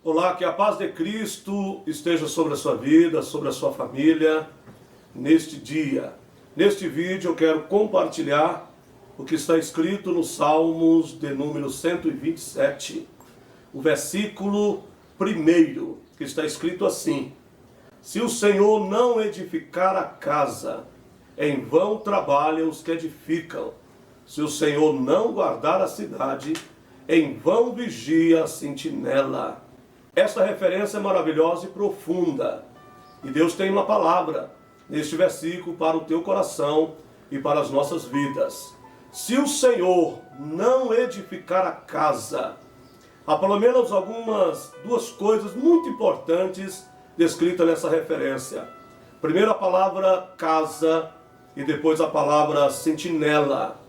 Olá, que a paz de Cristo esteja sobre a sua vida, sobre a sua família, neste dia. Neste vídeo eu quero compartilhar o que está escrito nos Salmos de número 127, o versículo 1, que está escrito assim: Se o Senhor não edificar a casa, em vão trabalham os que edificam. Se o Senhor não guardar a cidade, em vão vigia a sentinela. Esta referência é maravilhosa e profunda. E Deus tem uma palavra neste versículo para o teu coração e para as nossas vidas. Se o Senhor não edificar a casa, há pelo menos duas coisas muito importantes descritas nessa referência. Primeiro a palavra casa e depois a palavra sentinela.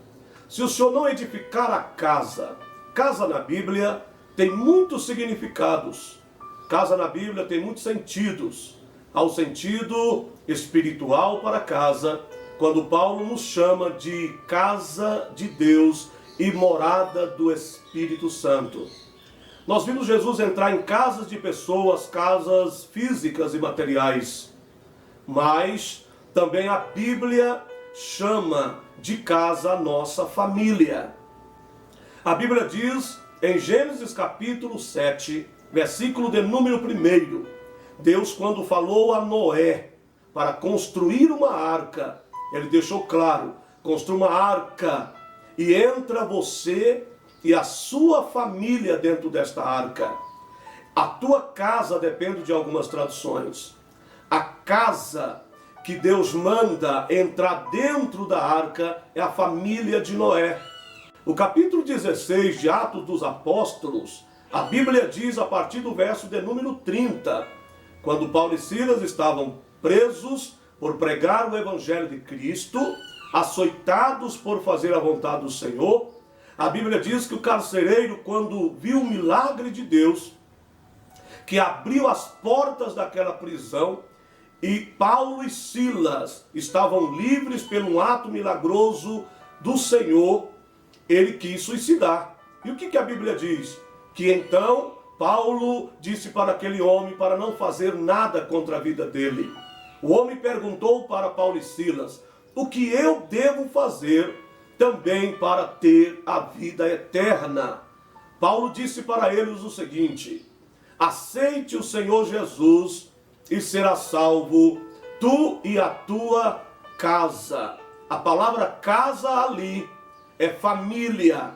Se o Senhor não edificar a casa, casa na Bíblia tem muitos significados. Casa na Bíblia tem muitos sentidos. Há o sentido espiritual para casa, quando Paulo nos chama de casa de Deus e morada do Espírito Santo. Nós vimos Jesus entrar em casas de pessoas, casas físicas e materiais. Mas também a Bíblia chama de casa a nossa família. A Bíblia diz em Gênesis capítulo 7, versículo de número 1, Deus, quando falou a Noé para construir uma arca, ele deixou claro: construa uma arca e entra você e a sua família dentro desta arca. A tua casa depende de algumas traduções. A casa que Deus manda entrar dentro da arca é a família de Noé. O capítulo 16 de Atos dos Apóstolos, a Bíblia diz a partir do verso de número 30, quando Paulo e Silas estavam presos por pregar o Evangelho de Cristo, açoitados por fazer a vontade do Senhor, a Bíblia diz que o carcereiro, quando viu o milagre de Deus, que abriu as portas daquela prisão, e Paulo e Silas estavam livres pelo ato milagroso do Senhor, ele quis suicidar. E o que a Bíblia diz? Que então Paulo disse para aquele homem para não fazer nada contra a vida dele. O homem perguntou para Paulo e Silas: o que eu devo fazer também para ter a vida eterna? Paulo disse para eles o seguinte: aceite o Senhor Jesus e será salvo tu e a tua casa. A palavra casa ali é família.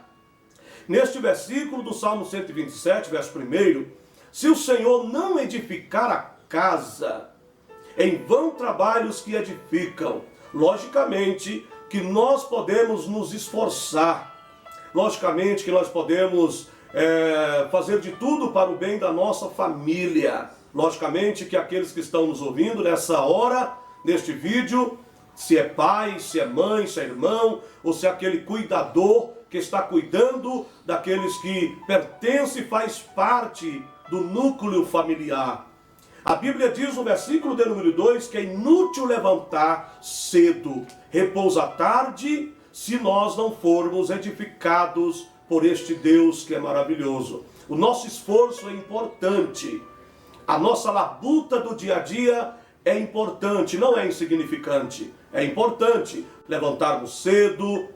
Neste versículo do Salmo 127, verso 1, se o Senhor não edificar a casa, em vão trabalham os que edificam. Logicamente que nós podemos nos esforçar, logicamente que nós podemos fazer de tudo para o bem da nossa família. Logicamente que aqueles que estão nos ouvindo nessa hora, neste vídeo, se é pai, se é mãe, se é irmão, ou se é aquele cuidador que está cuidando daqueles que pertencem e faz parte do núcleo familiar. A Bíblia diz no versículo de número 2 que é inútil levantar cedo, repousa à tarde, se nós não formos edificados por este Deus que é maravilhoso. O nosso esforço é importante. A nossa labuta do dia a dia é importante, não é insignificante. É importante levantarmos cedo,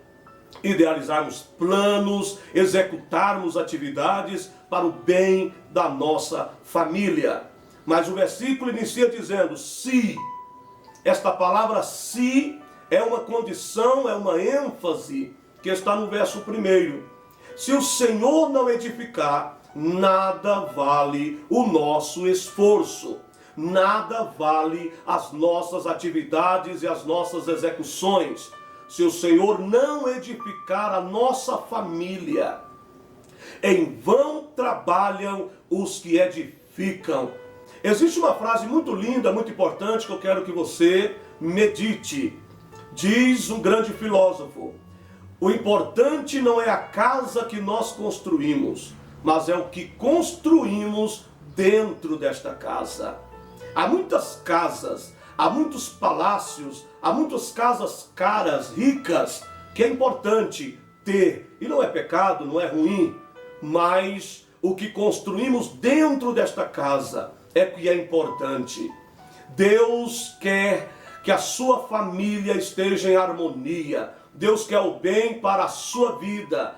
idealizarmos planos, executarmos atividades para o bem da nossa família. Mas o versículo inicia dizendo: se. Esta palavra se é uma condição, é uma ênfase que está no verso 1. Se o Senhor não edificar, nada vale o nosso esforço, nada vale as nossas atividades e as nossas execuções. Se o Senhor não edificar a nossa família, em vão trabalham os que edificam. Existe uma frase muito linda, muito importante, que eu quero que você medite. Diz um grande filósofo: o importante não é a casa que nós construímos, mas é o que construímos dentro desta casa. Há muitas casas, há muitos palácios, há muitas casas caras, ricas, que é importante ter. E não é pecado, não é ruim, mas o que construímos dentro desta casa é que é importante. Deus quer que a sua família esteja em harmonia. Deus quer o bem para a sua vida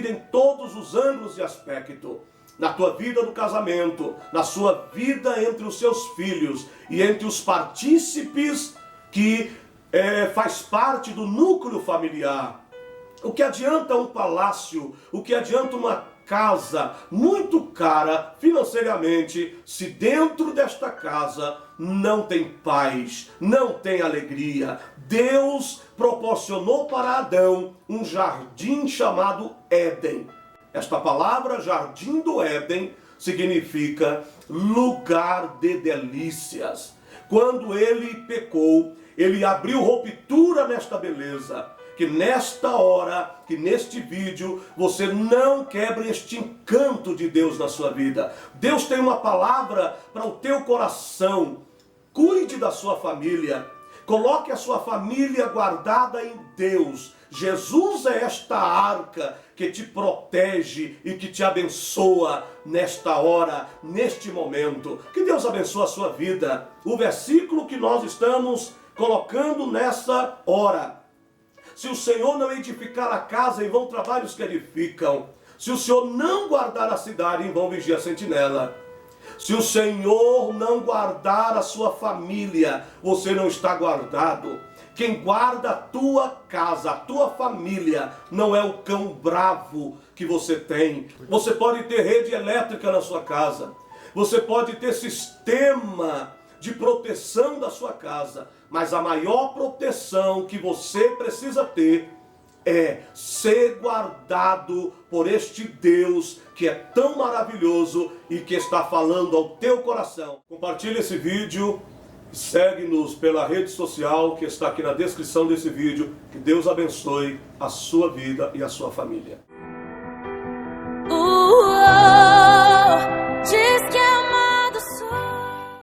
em todos os ângulos e aspectos. Na tua vida no casamento, na sua vida entre os seus filhos e entre os partícipes que faz parte do núcleo familiar. O que adianta um palácio, o que adianta uma casa muito cara financeiramente, se dentro desta casa não tem paz, não tem alegria? Deus proporcionou para Adão um jardim chamado Éden. Esta palavra, jardim do Éden, significa lugar de delícias. Quando ele pecou, ele abriu ruptura nesta beleza. Que nesta hora, que neste vídeo, você não quebre este encanto de Deus na sua vida. Deus tem uma palavra para o teu coração. Cuide da sua família. Coloque a sua família guardada em Deus. Jesus é esta arca que te protege e que te abençoa nesta hora, neste momento. Que Deus abençoe a sua vida. O versículo que nós estamos colocando nessa hora. Se o Senhor não edificar a casa, em vão trabalhos que edificam. Se o Senhor não guardar a cidade, em vão vigia a sentinela. Se o Senhor não guardar a sua família, você não está guardado. Quem guarda a tua casa, a tua família, não é o cão bravo que você tem. Você pode ter rede elétrica na sua casa. Você pode ter sistema de proteção da sua casa. Mas a maior proteção que você precisa ter é ser guardado por este Deus que é tão maravilhoso e que está falando ao teu coração. Compartilhe esse vídeo, segue-nos pela rede social que está aqui na descrição desse vídeo. Que Deus abençoe a sua vida e a sua família.